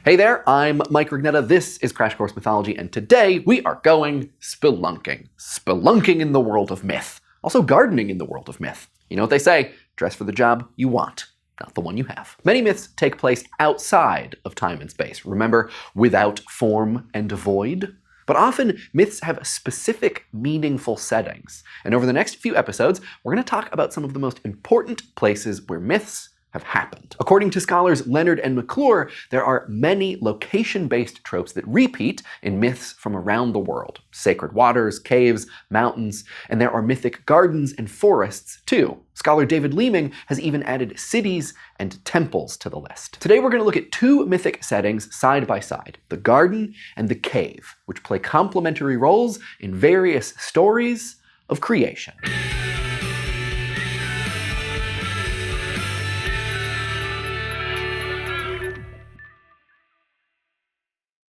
Hey there, I'm Mike Rugnetta, this is Crash Course Mythology, and today we are going spelunking. Spelunking in the world of myth. Also gardening in the world of myth. You know what they say, dress for the job you want, not the one you have. Many myths take place outside of time and space. Remember, without form and void? But often, myths have specific, meaningful settings. And over the next few episodes, we're going to talk about some of the most important places where myths have happened. According to scholars Leonard and McClure, there are many location-based tropes that repeat in myths from around the world. Sacred waters, caves, mountains, and there are mythic gardens and forests too. Scholar David Leeming has even added cities and temples to the list. Today we're going to look at two mythic settings side by side, the garden and the cave, which play complementary roles in various stories of creation.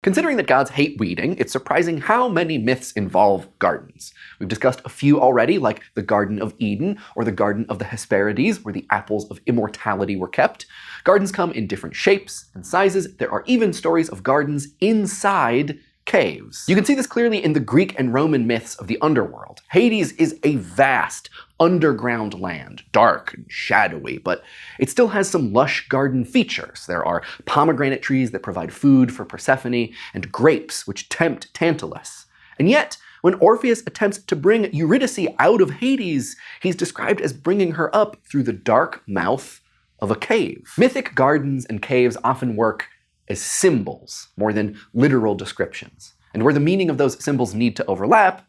Considering that gods hate weeding, it's surprising how many myths involve gardens. We've discussed a few already, like the Garden of Eden or the Garden of the Hesperides, where the apples of immortality were kept. Gardens come in different shapes and sizes. There are even stories of gardens inside caves. You can see this clearly in the Greek and Roman myths of the underworld. Hades is a vast underground land, dark and shadowy, but it still has some lush garden features. There are pomegranate trees that provide food for Persephone, and grapes which tempt Tantalus. And yet, when Orpheus attempts to bring Eurydice out of Hades, he's described as bringing her up through the dark mouth of a cave. Mythic gardens and caves often work as symbols more than literal descriptions. And where the meaning of those symbols need to overlap,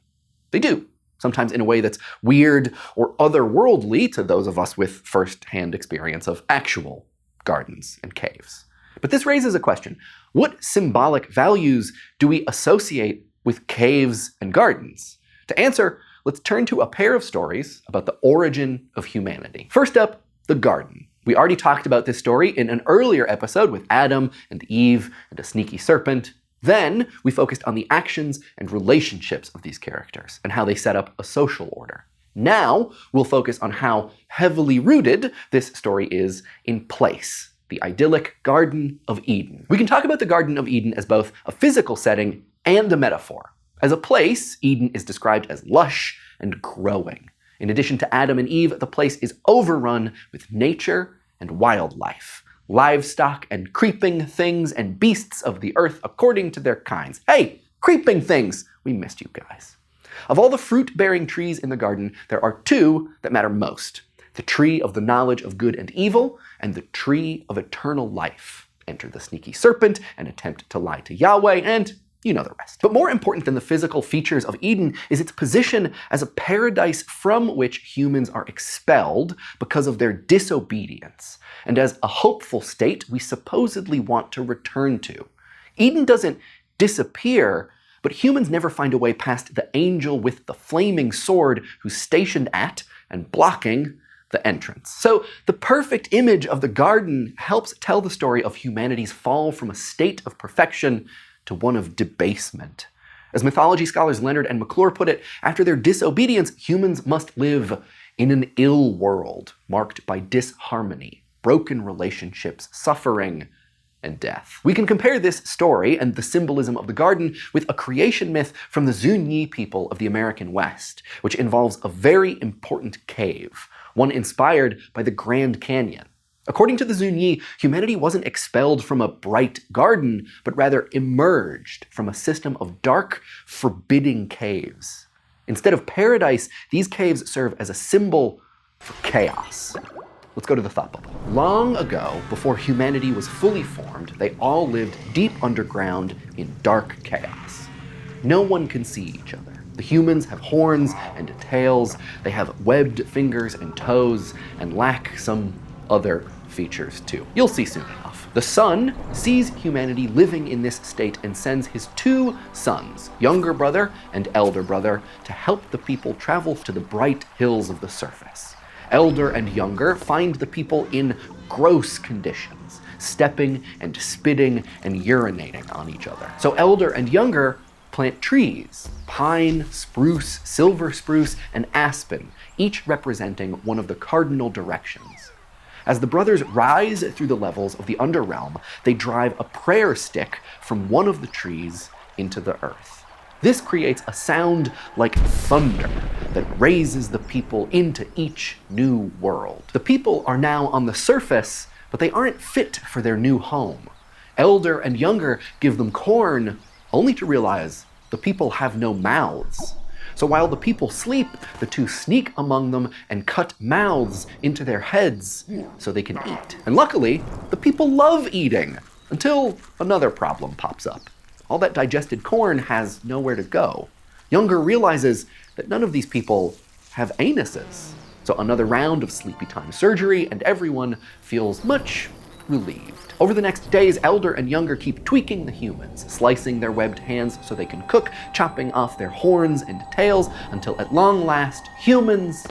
they do. Sometimes in a way that's weird or otherworldly to those of us with first-hand experience of actual gardens and caves. But this raises a question. What symbolic values do we associate with caves and gardens? To answer, let's turn to a pair of stories about the origin of humanity. First up, the garden. We already talked about this story in an earlier episode with Adam and Eve and a sneaky serpent. Then we focused on the actions and relationships of these characters and how they set up a social order. Now we'll focus on how heavily rooted this story is in place, the idyllic Garden of Eden. We can talk about the Garden of Eden as both a physical setting and a metaphor. As a place, Eden is described as lush and growing. In addition to Adam and Eve, the place is overrun with nature and wildlife, livestock and creeping things and beasts of the earth according to their kinds. Hey, creeping things! We missed you guys. Of all the fruit-bearing trees in the garden, there are two that matter most. The tree of the knowledge of good and evil, and the tree of eternal life. Enter the sneaky serpent and attempt to lie to Yahweh, and you know the rest. But more important than the physical features of Eden is its position as a paradise from which humans are expelled because of their disobedience, and as a hopeful state we supposedly want to return to. Eden doesn't disappear, but humans never find a way past the angel with the flaming sword who's stationed at and blocking the entrance. So the perfect image of the garden helps tell the story of humanity's fall from a state of perfection to one of debasement. As mythology scholars Leonard and McClure put it, after their disobedience, humans must live in an ill world marked by disharmony, broken relationships, suffering, and death. We can compare this story and the symbolism of the garden with a creation myth from the Zuni people of the American West, which involves a very important cave, one inspired by the Grand Canyon. According to the Zuni, humanity wasn't expelled from a bright garden, but rather emerged from a system of dark, forbidding caves. Instead of paradise, these caves serve as a symbol for chaos. Let's go to the thought bubble. Long ago, before humanity was fully formed, they all lived deep underground in dark chaos. No one can see each other. The humans have horns and tails, they have webbed fingers and toes, and lack some other features too. You'll see soon enough. The sun sees humanity living in this state and sends his two sons, younger brother and elder brother, to help the people travel to the bright hills of the surface. Elder and younger find the people in gross conditions, stepping and spitting and urinating on each other. So elder and younger plant trees, pine, spruce, silver spruce, and aspen, each representing one of the cardinal directions. As the brothers rise through the levels of the Underrealm, they drive a prayer stick from one of the trees into the earth. This creates a sound like thunder that raises the people into each new world. The people are now on the surface, but they aren't fit for their new home. Elder and Younger give them corn, only to realize the people have no mouths. So while the people sleep, the two sneak among them and cut mouths into their heads so they can eat. And luckily, the people love eating, until another problem pops up. All that digested corn has nowhere to go. Younger realizes that none of these people have anuses. So another round of sleepy time surgery, and everyone feels much relieved. Over the next days, Elder and Younger keep tweaking the humans, slicing their webbed hands so they can cook, chopping off their horns and tails, until at long last, humans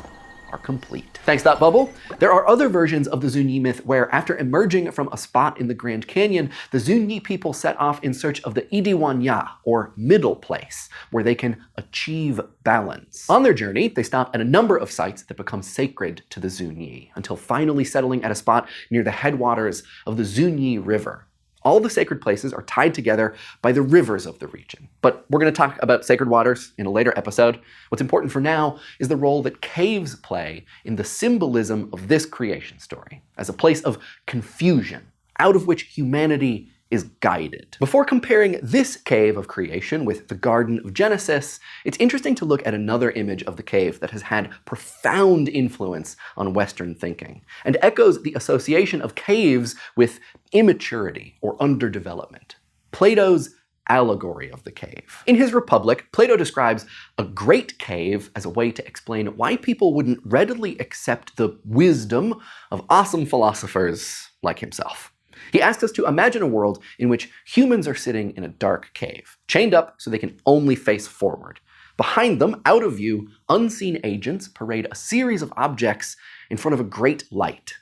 are complete. Thanks, Thought Bubble. There are other versions of the Zunyi myth where, after emerging from a spot in the Grand Canyon, the Zunyi people set off in search of the Idiwanya, or middle place, where they can achieve balance. On their journey, they stop at a number of sites that become sacred to the Zunyi, until finally settling at a spot near the headwaters of the Zunyi River. All the sacred places are tied together by the rivers of the region. But we're going to talk about sacred waters in a later episode. What's important for now is the role that caves play in the symbolism of this creation story, as a place of confusion, out of which humanity is guided. Before comparing this cave of creation with the Garden of Genesis, it's interesting to look at another image of the cave that has had profound influence on Western thinking, and echoes the association of caves with immaturity or underdevelopment: Plato's allegory of the cave. In his Republic, Plato describes a great cave as a way to explain why people wouldn't readily accept the wisdom of awesome philosophers like himself. He asks us to imagine a world in which humans are sitting in a dark cave, chained up so they can only face forward. Behind them, out of view, unseen agents parade a series of objects in front of a great light.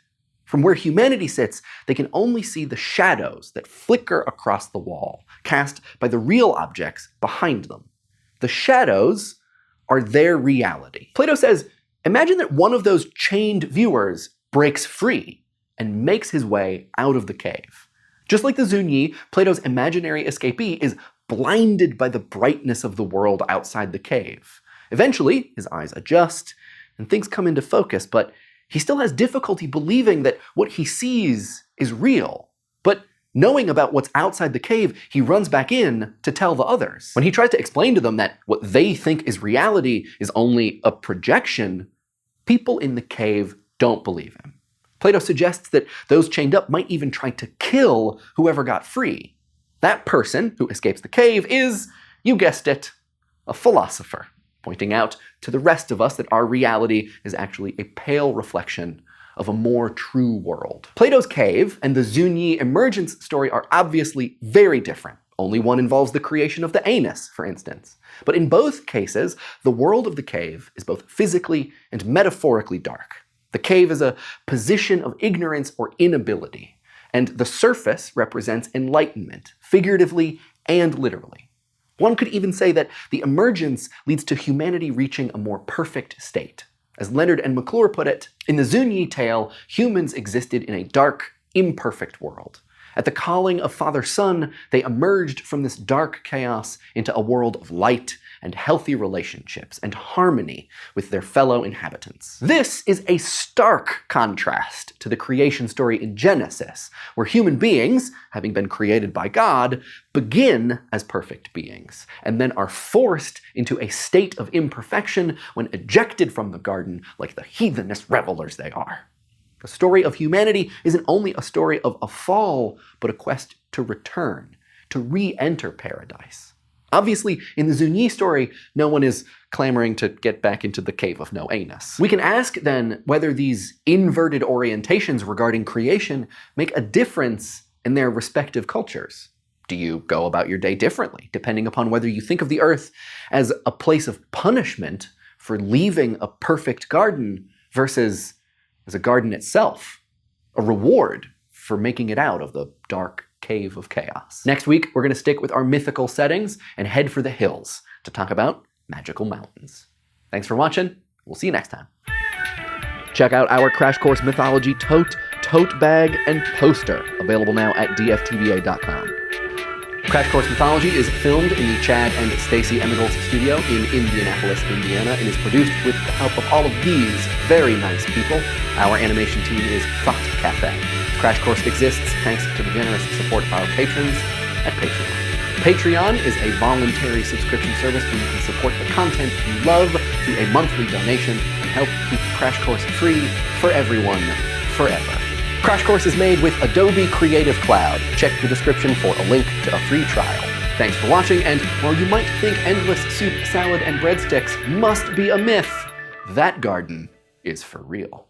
From where humanity sits, they can only see the shadows that flicker across the wall, cast by the real objects behind them. The shadows are their reality. Plato says, imagine that one of those chained viewers breaks free and makes his way out of the cave. Just like the Zunyi, Plato's imaginary escapee is blinded by the brightness of the world outside the cave. Eventually, his eyes adjust and things come into focus, but he still has difficulty believing that what he sees is real. But knowing about what's outside the cave, he runs back in to tell the others. When he tries to explain to them that what they think is reality is only a projection, people in the cave don't believe him. Plato suggests that those chained up might even try to kill whoever got free. That person who escapes the cave is, you guessed it, a philosopher, pointing out to the rest of us that our reality is actually a pale reflection of a more true world. Plato's cave and the Zunyi emergence story are obviously very different. Only one involves the creation of the anus, for instance. But in both cases, the world of the cave is both physically and metaphorically dark. The cave is a position of ignorance or inability, and the surface represents enlightenment, figuratively and literally. One could even say that the emergence leads to humanity reaching a more perfect state. As Leonard and McClure put it, in the Zunyi tale, humans existed in a dark, imperfect world. At the calling of Father Sun, they emerged from this dark chaos into a world of light and healthy relationships and harmony with their fellow inhabitants. This is a stark contrast to the creation story in Genesis, where human beings, having been created by God, begin as perfect beings, and then are forced into a state of imperfection when ejected from the garden like the heathenish revelers they are. The story of humanity isn't only a story of a fall, but a quest to return, to re-enter paradise. Obviously, in the Zunyi story, no one is clamoring to get back into the cave of no anus. We can ask, then, whether these inverted orientations regarding creation make a difference in their respective cultures. Do you go about your day differently, depending upon whether you think of the earth as a place of punishment for leaving a perfect garden versus as a garden itself, a reward for making it out of the dark cave of chaos? Next week, we're going to stick with our mythical settings and head for the hills to talk about magical mountains. Thanks for watching. We'll see you next time. Check out our Crash Course Mythology tote tote bag and poster, available now at dftba.com. Crash Course Mythology is filmed in the Chad and Stacy Emigold studio in Indianapolis, Indiana, and is produced with the help of all of these very nice people. Our animation team is Thought Cafe. Crash Course exists thanks to the generous support of our patrons at Patreon. Patreon is a voluntary subscription service where you can support the content you love through a monthly donation and help keep Crash Course free for everyone, forever. Crash Course is made with Adobe Creative Cloud. Check the description for a link to a free trial. Thanks for watching, and while you might think endless soup, salad, and breadsticks must be a myth, that garden is for real.